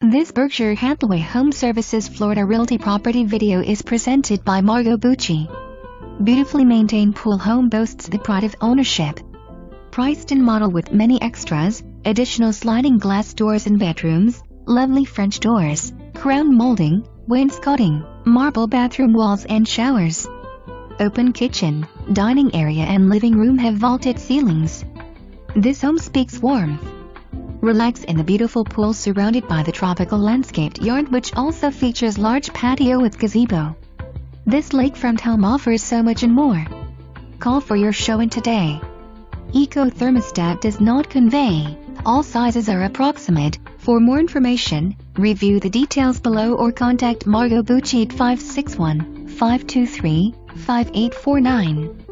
This Berkshire Hathaway HomeServices Florida Realty property video is presented by Margo Bucci. Beautifully maintained pool home boasts the pride of ownership. Priceton model with many extras, additional sliding glass doors in bedrooms, lovely French doors, crown molding, wainscoting, marble bathroom walls and showers. Open kitchen, dining area and living room have vaulted ceilings. This home speaks warmth. Relax in the beautiful pool surrounded by the tropical landscaped yard, which also features large patio with gazebo. This lakefront home offers so much and more. Call for your showing today. Eco thermostat does not convey. All sizes are approximate. For more information, review the details below or contact Margo Bucci at 561-523-5849.